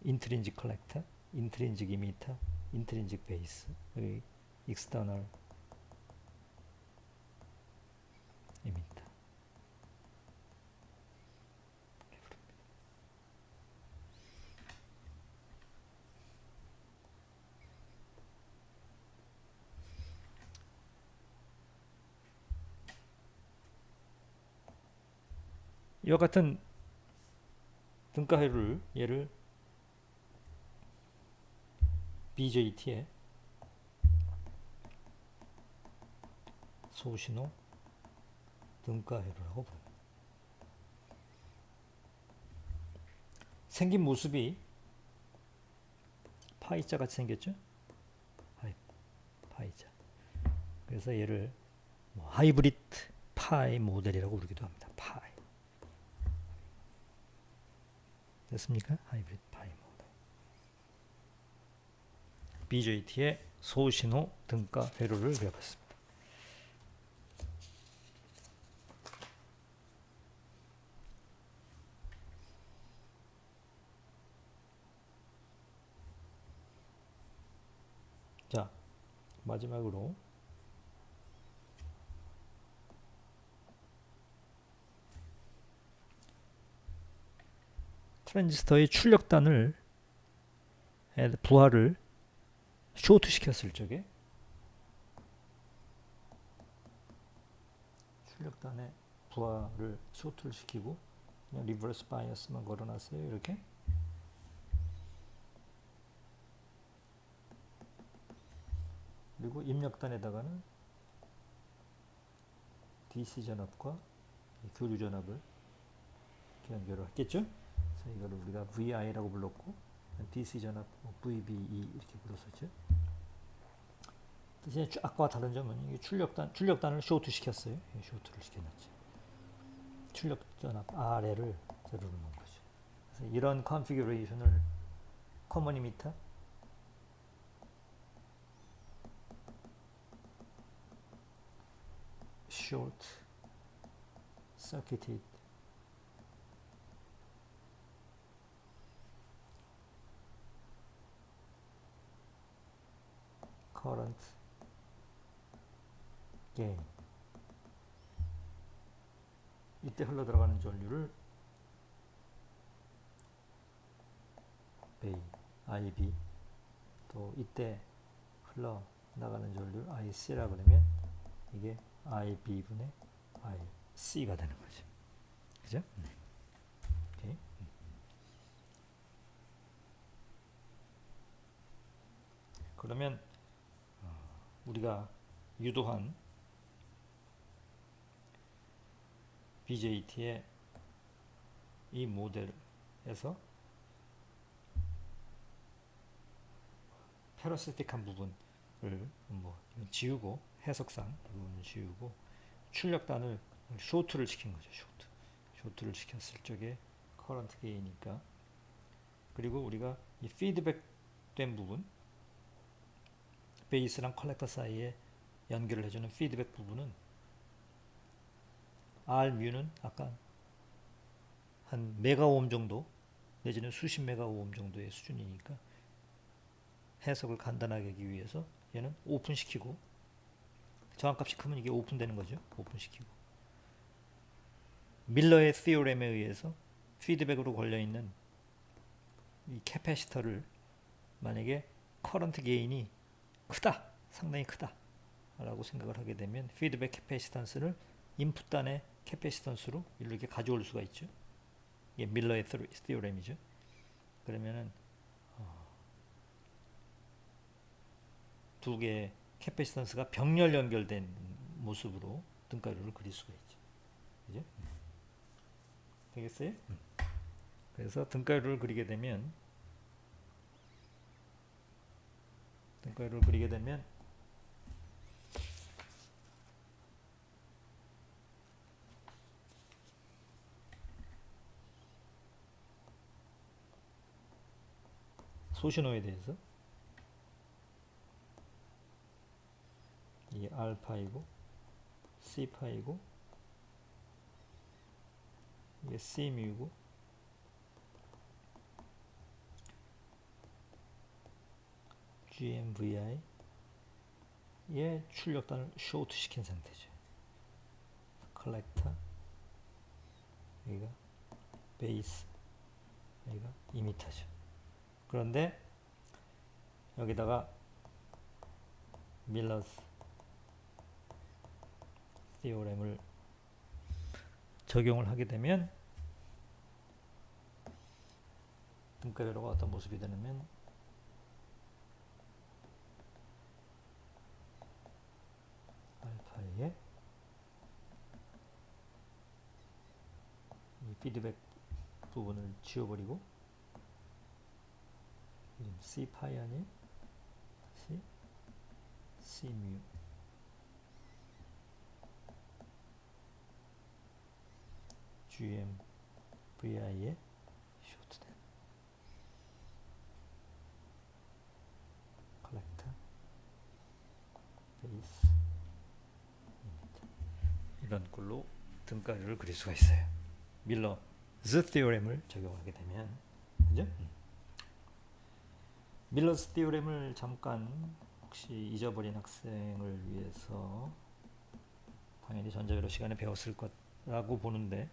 intrinsic collector, intrinsic emitter, intrinsic base, 여기 external emitter. 이와 같은 등가회로를 얘를 BJT의 소신호 등가회로라고 부릅니다. 생긴 모습이 파이자 같이 생겼죠? 파이자. 그래서 얘를 하이브리드 파이 모델이라고 부르기도 합니다. 파이. 됐습니까? 하이브리드 파이 모델. BJT의 소신호 등가 회로를 그려봤습니다. 자, 마지막으로 트랜지스터의 출력단을 부하를 쇼트 시켰을 적에 출력단의 부하를 쇼트를 시키고 그냥 리버스 바이어스만 걸어놨어요. 이렇게. 그리고 입력단에다가는 DC 전압과 교류 전압을 연결을 했겠죠. 그래서 이거를 우리가 VI라고 불렀고 DC 전압 VBE 이렇게 불렀었죠. 대신에 아까와 다른 점은 이게 출력단을 쇼트 시켰어요. 쇼트를 시켜놨죠. 출력 전압 R를 제로로 놓은 거죠. 그래서 이런 컨피규레이션을 커먼 이미터, short circuited current gain, 이때 흘러 들어가는 전류를 IB, 또 이때 흘러 나가는 전류를 IC라 그러면 이게 IB분의 IC가 되는 거죠. 그죠? 오케이. 그러면 우리가 유도한 BJT의 이 모델에서 패러시틱한 부분을 지우고, 해석상 부분을 지우고 출력단을 쇼트를 시킨 거죠. 쇼트를 시켰을 적에 커런트 게이니까. 그리고 우리가 이 피드백 된 부분, 베이스랑 컬렉터 사이에 연결을 해주는 피드백 부분은 R뮤는 아까 한 메가오hm 정도 내지는 수십 메가오hm 정도의 수준이니까 해석을 간단하게 하기 위해서 얘는 오픈시키고, 저항값이 크면 이게 오픈되는 거죠. 오픈시키고 밀러의 티오렘에 의해서 피드백으로 걸려있는 이 캐패시터를 만약에 커런트 게인이 크다, 상당히 크다 라고 생각을 하게 되면 피드백 캐패시턴스를 인풋단의 캐패시턴스로 이렇게 가져올 수가 있죠. 이게 밀러의 티오렘이죠. 그러면은 두 개의 캐패시턴스가 병렬 연결된 모습으로 등가루를 그릴 수가 있죠. 그죠? 되겠어요? 그래서 등가루를 그리게 되면 소신호에 대해서 이게 알파이고 C파이고 이게 C뮤고 GMVI 의 출력단을 쇼트 시킨 상태죠. 컬렉터 여기가 베이스 여기가 이미터죠. 그런데 여기다가 밀러스 디오렘을 적용을 하게 되면 등가 회로가 어떤 모습이 되냐면 알파의 이 피드백 부분을 지워버리고 C파이 아니에요? 다시 C뮤 GMVI의 쇼트된 컬렉터 베이스 이런 꼴로 등가를 그릴 수가 있어요. 밀러스 티오렘을 적용하게 되면 그죠? 밀러스 티오렘을 잠깐 혹시 잊어버린 학생을 위해서 당연히 전자회로 시간에 배웠을 거라고 보는데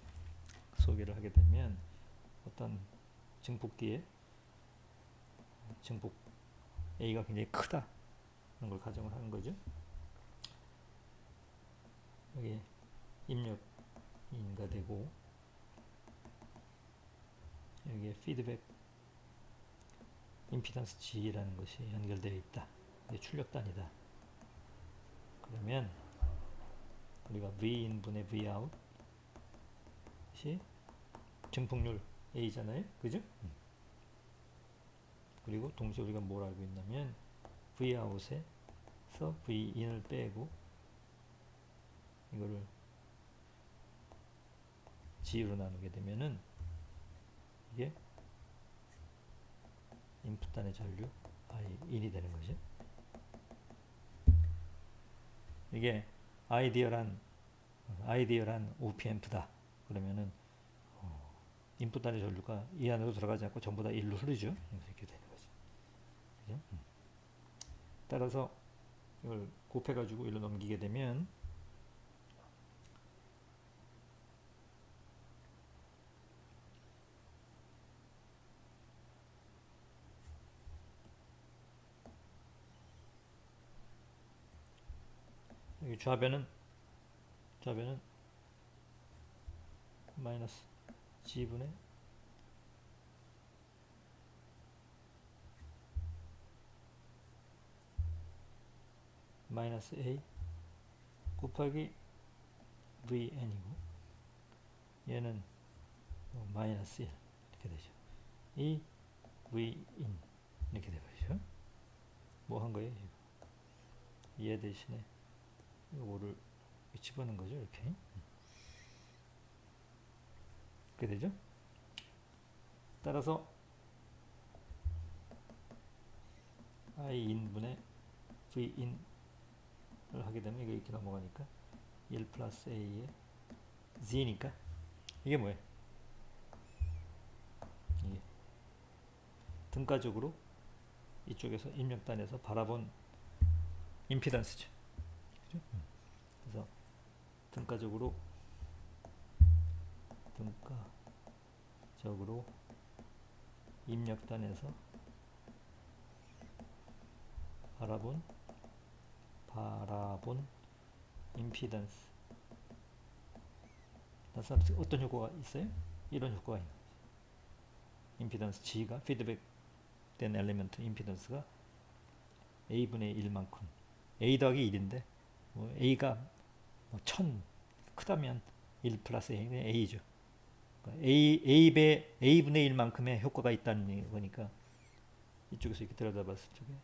소개를 하게 되면 어떤 증폭기에 증폭 A가 굉장히 크다 그런 걸 가정을 하는 거죠. 여기 입력인가 되고 여기에 피드백 임피던스 G라는 것이 연결되어 있다. 이게 출력단이다. 그러면 우리가 V인분의 Vout 이 증폭률 A잖아요. 그죠? 그리고 동시에 우리가 뭘 알고 있냐면 Vout에서 Vin을 빼고 이거를 G로 나누게 되면은 이게 인풋단의 전류 I1이 되는 거죠. 이게 아이디얼한 OP앰프다. 그러면은 인풋단의 전류가 이 안으로 들어가지 않고 전부 다 1로 흐르죠. 이렇게 되는 거죠. 그죠? 따라서 이걸 곱해가지고 1로 넘기게 되면 여기 좌변은 마이너스 G분의 마이너스 A 곱하기 VN이고 얘는 마이너스 1 이렇게 되죠. 이 Vin 이렇게 되버리죠. 뭐 한 거예요? 얘 대신에 요거를 집어넣은 거죠. 이렇게 되죠. 따라서 I인분의 Vin을 하게 되면 이거 이렇게 넘어가니까 1 플러스 A의 Z니까 이게 뭐예요? 이게 등가적으로 이쪽에서 입력단에서 바라본 임피던스죠. 그죠? 그래서 등가적으로 입력단에서 바라본 임피던스 어떤 효과가 있어요? 이런 효과가 있는 거죠. 임피던스 G가 피드백된 엘리먼트 임피던스가 A분의 1만큼 A 더하기 1인데 뭐 A가 뭐 1000 크다면 1 플러스 A죠. 그러니까 A분의 1만큼의 효과가 있다는 거니까 이쪽에서 이렇게 들여다봤을 적에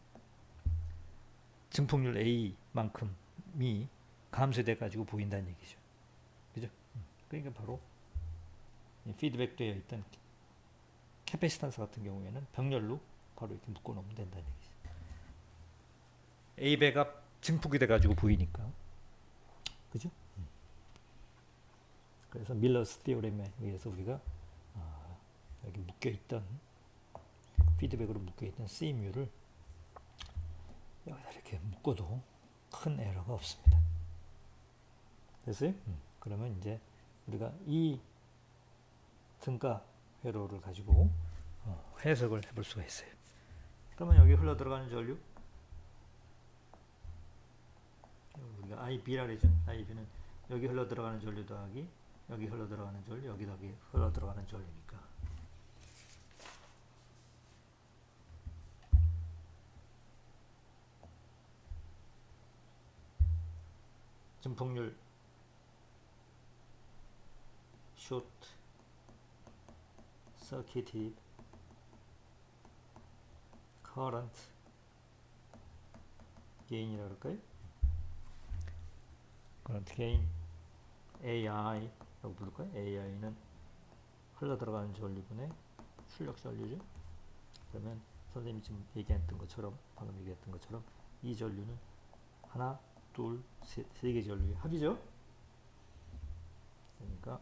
증폭률 A만큼이 감소돼 가지고 보인다는 얘기죠. 그죠? 그러니까 바로 피드백되어 있던 캐패시턴스 같은 경우에는 병렬로 바로 이렇게 묶어 놓으면 된다는 얘기죠. A배가 증폭이 돼 가지고 보이니까. 그죠? 그래서 밀러스 티오렘에 의해서 우리가 여기 묶여 있던 피드백으로 묶여 있던 C뮤를 여기다 이렇게 묶어도 큰 에러가 없습니다. 됐어요? 그러면 이제 우리가 이 등가 회로를 가지고 해석을 해볼 수가 있어요. 그러면 여기 흘러 들어가는 전류, 우리가 IB라 그러죠. IB는 여기 흘러 들어가는 전류 더하기 여기 흘러 들어가는 전류, 여기 흘러 들어가는 전류니까. 증폭률 short circuited current gain이라고 할까요? current gain AI라고 부를까요? AI는 흘러 들어가는 전류분의 출력 전류죠. 그러면 선생님이 지금 얘기했던 것처럼, 방금 얘기했던 것처럼 이 전류는 하나, 둘, 세 개 전류의 합이죠. 그러니까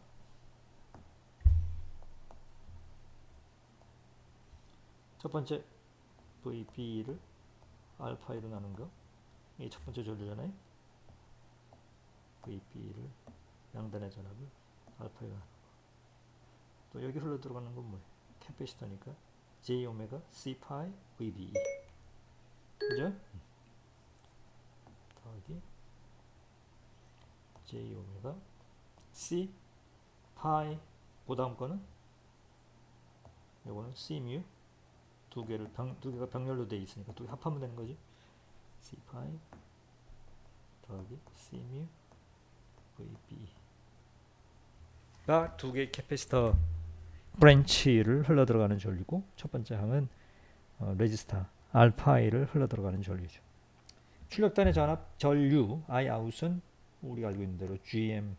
첫 번째 VB를 알파이로 나눈 거, 이게 첫 번째 전류잖아요. VB를 양단의 전압을 알파이로 나눈 거. 또 여기 흘러 들어가는 건 뭐예요? 캐패시터니까 J 오메가 C 파이 VBE. 그죠? 더하기 J 오메가 C 파이, 그 다음 거는 요거는 C 뮤, 두 개가 병렬로 되어 있으니까 두 개 합하면 되는 거지. C 파이 더하기 C 뮤 VB가 두 개의 캐패시터 브랜치를 흘러 들어가는 전류고, 첫 번째 항은 레지스타 알파이를 흘러 들어가는 전류죠. 출력단의 전압 전류 I 아웃은 우리가 알고 있는 대로 GMVB죠.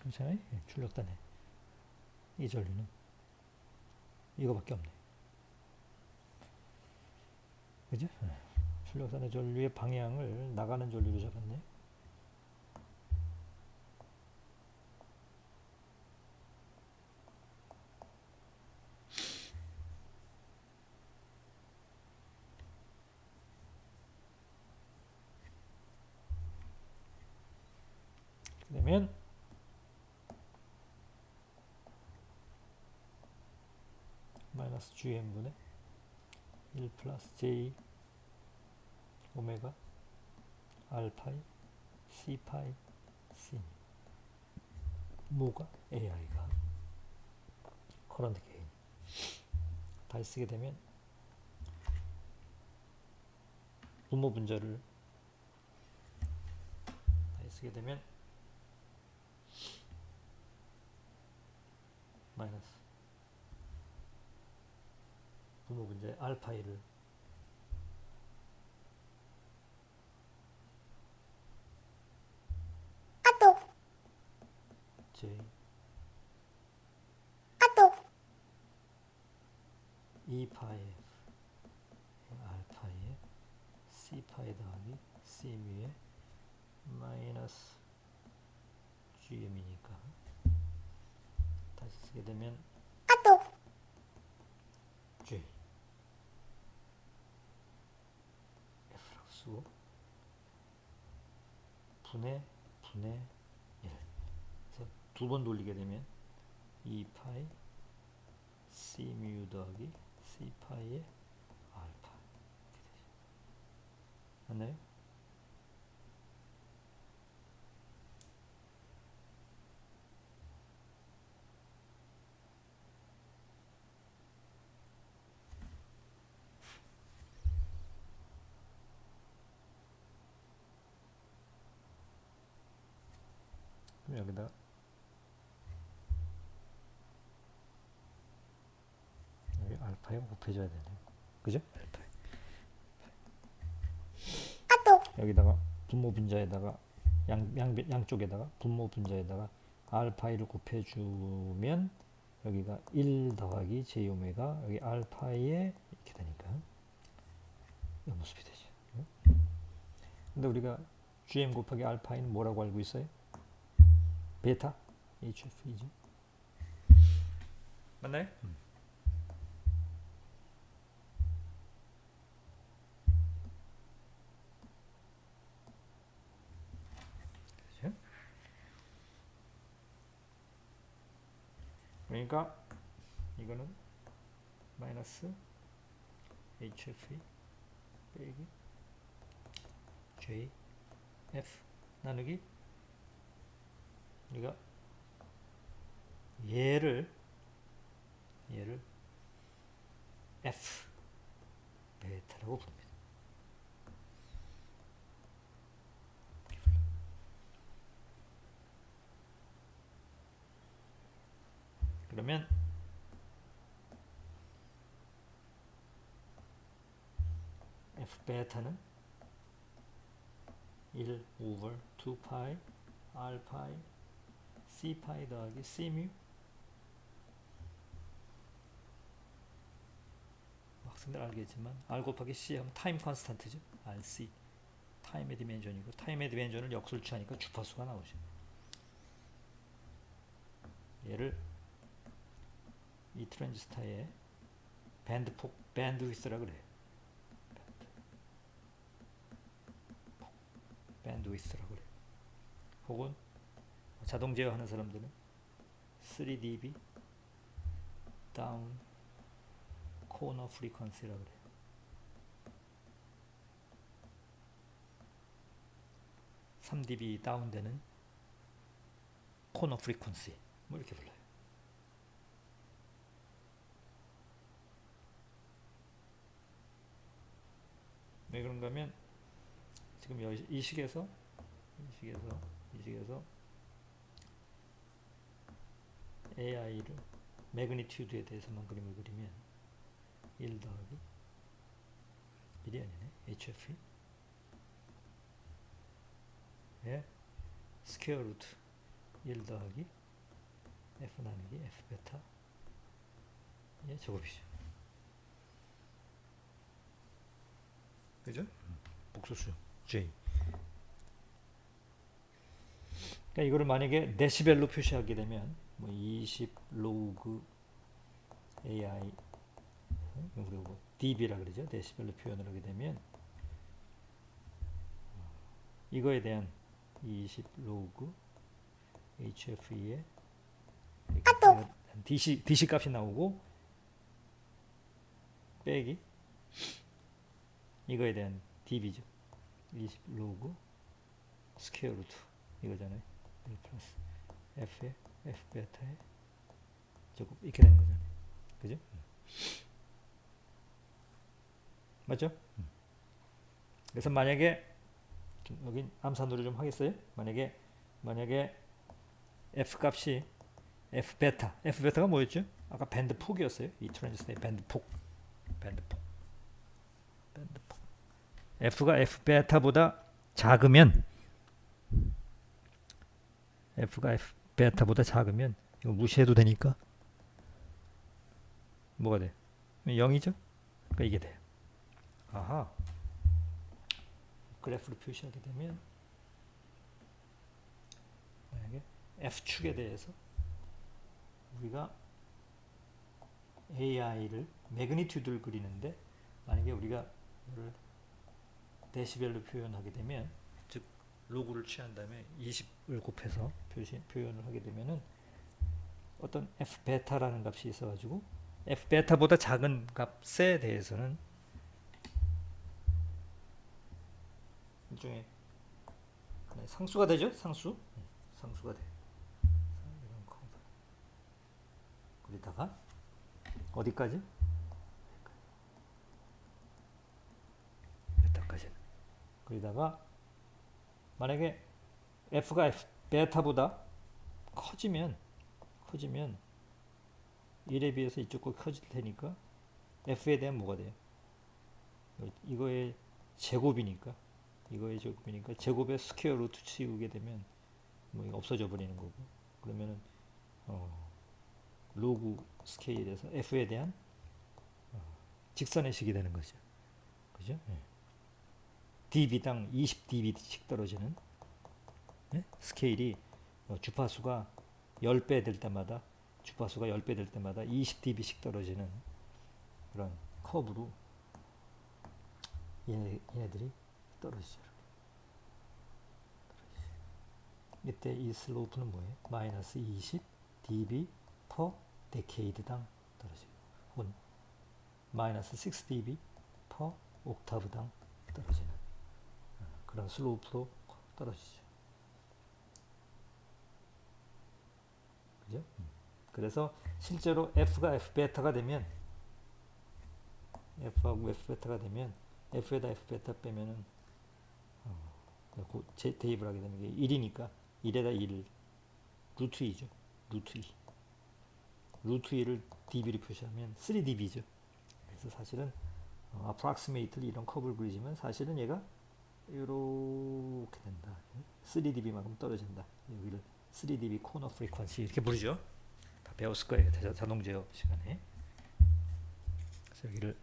그렇잖아요. 출력단의 이 전류는 이거밖에 없네. 그죠? 출력단의 전류의 방향을 나가는 전류로 잡았네. 그러면 마이너스 GM분의 1 플러스 J 오메가 알파이 C 파이 C, 뭐가 AI가 커런트 게인. 다시 쓰게 되면 분모 분자를 다시 쓰게 되면 마이너스 분모 분자의 알파이를 J E 파이 알파이에 C 파이 더하기 C 뮤에 마이너스 GM이니까 다시 쓰게 되면 J F라고 쓰고 분의 1. 그래서 두 번 돌리게 되면 2 파이 C 뮤 더하기 C 파이의 알파. 맞나요? 그럼 여기다 여기 알파에 곱해줘야 되네요. 그죠? 알파. 여기다가 분모 분자에다가 양쪽에다가 분모 분자에다가 알파이를 곱해주면 여기가 1 더하기 j 오메가 여기 알파에 이렇게 되니까 이 모습이 되죠. 근데 우리가 gm 곱하기 알파는 뭐라고 알고 있어요? 베타 HF이죠. 맞나요? 그렇죠? 그러니까 이거는 마이너스 HF 빼기 JF 나누기 우리가 얘를 F 베타라고 부릅니다. 그러면 F 베타는 1 오버 2파이 R파이 C파이 더하기 C뮤 학생들 알겠지만 R 곱하기 C 하면 타임 컨스탄트죠. RC 타임의 디멘전이고 타임의 디멘전을 역술취하니까 주파수가 나오죠. 얘를 이 트랜지스터의 밴드위스라 그래요. 밴드위스라 그래요. 혹은 자동 제어하는 사람들은 3dB 다운 코너 프리퀀시라 그래요. (3dB) 다운되는 코너 프리퀀시 뭐 이렇게 불러요. 왜 그런가 하면 지금 이 식에서 AI를 매그니튜드에 대해서만 그림을 그리면 1 더하기 1이 아니네. HF 예 스퀘어 루트 1 더하기 F 나누기 F 베타 예 제곱이죠. 그죠? 복소수 J. 그러니까 이거를 만약에 데시벨로 표시하게 되면 뭐 20 로그 AI 그리고 dB라 그러죠. 데시벨로 표현을 하게 되면 이거에 대한 20 로그 HFE에 DC 값이 나오고 빼기 이거에 대한 dB죠. 20 로그 스퀘어 루트 이거잖아요. 1 플러스 F에 F 베타에 조금 이렇게 되는 거잖아요. 그죠? 맞죠? 그래서 만약에 여기 암산으로 좀 하겠어요? 만약에 F 값이 F 베타가 뭐였죠? 아까 밴드 폭이었어요. 이 트랜지스터의 밴드 폭. F가 F 베타보다 작으면 이거 무시해도 되니까 뭐가 돼? 0이죠? 그러니까 이게 돼요. 아하. 그래프로 표시하게 되면 만약에 F축에 대해서 우리가 AI를 매그니튜드를 그리는데 만약에 우리가 이걸 데시벨로 표현하게 되면 즉 로그를 취한 다음에 20을 곱해서 표현을 하게 되면은 어떤 F 베타라는 값이 있어가지고 F 베타보다 작은 값에 대해서는 일종의 상수가 되죠? 상수가 돼. 이런 커브. 그러다가 어디까지? 베타까지. 그러다가 만약에 F가 F 베타보다 커지면 1에 비해서 이쪽 거 커질 테니까 F에 대한 뭐가 돼요? 이거의 제곱이니까 제곱의 스퀘어 루트 치우게 되면 뭐 없어져 버리는 거고 그러면은 로그 스케일에서 F에 대한 직선의식이 되는 거죠. 그죠? 예. dB당 20dB씩 떨어지는 스케일이 주파수가 10배 될 때마다 20dB씩 떨어지는 그런 커브로 얘네들이 떨어지죠. 이때 이 슬로프는 뭐예요? 마이너스 20 dB per decade당 떨어지고, 혹은 마이너스 6 dB per 옥타브당 떨어지는 그런 슬로프로 떨어지죠. 그죠? 그래서 실제로 F가 F 베타가 되면, F하고 F 베타가 되면, F에다 F 베타 빼면은 대입을 하게 되는 게 1이니까 1에다 1을 루트 2죠. 루트 2. 루트 2를 dB로 표시하면 3dB죠. 그래서 사실은 approximately 이런 커브를 그리지만 사실은 얘가 이렇게 된다. 3dB만큼 떨어진다. 여기를 3dB 코너 프리퀀시 이렇게 부르죠. 다 배웠을 거예요. 자동 제어 시간에. 그래서 여기를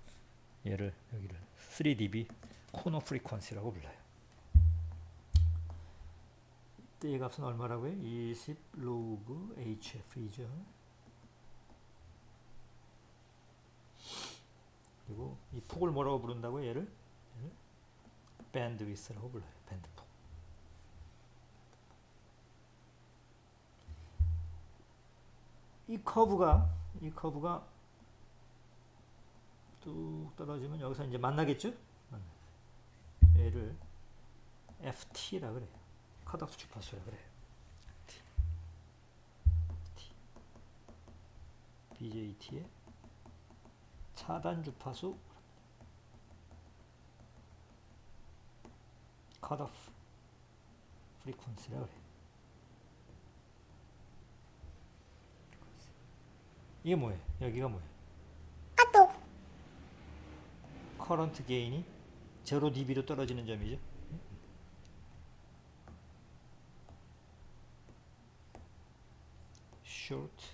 3dB 코너 프리퀀시라고 불러요. 이때 이 값은 얼마라고요? 20 로그 HF이죠. 그리고 이 폭을 뭐라고 부른다고요? 얘를 밴드위스라고 불러요. 밴드폭. 이 커브가 뚝 떨어지면 여기서 이제 만나겠죠? 얘를 FT라 그래요. 컷오프 주파수라 그래요. BJT의 차단 주파수 컷오프 프리퀀시라 그래요. 이게 뭐예요? 여기가 뭐예요? 커런트 게인이 0dB로 떨어지는 점이죠. short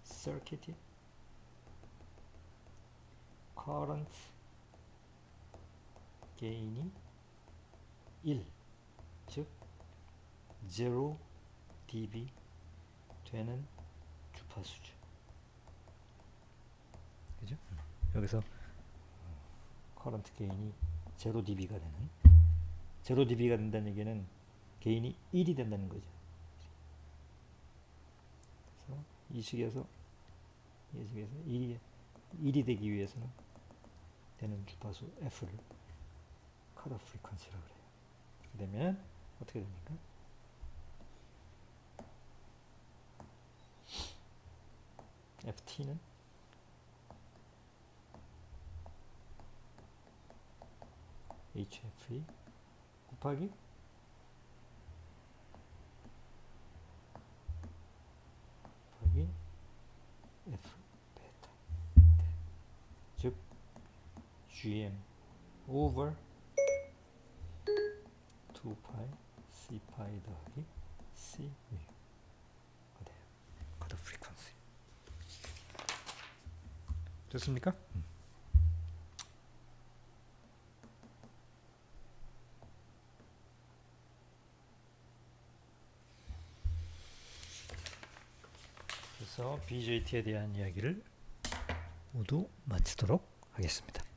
circuited current gain이 1, 즉 0dB 되는 주파수죠. 그죠? 여기서 current gain이 0dB가 되는, 0dB가 된다는 얘기는 게인이 1이 된다는 거죠. 그래서 이 식에서 1이 되기 위해서는 되는 주파수 F를 컷오프 프리퀀시라고 그래요. 그렇게 되면 어떻게 됩니까? FT는 HFE 곱하기 F 베타, 즉 GM over 2파이 C 파이 더하기 C 뮤가 돼요. 컷오프 프리퀀시. 됐습니까? 그래서 BJT에 대한 이야기를 모두 마치도록 하겠습니다.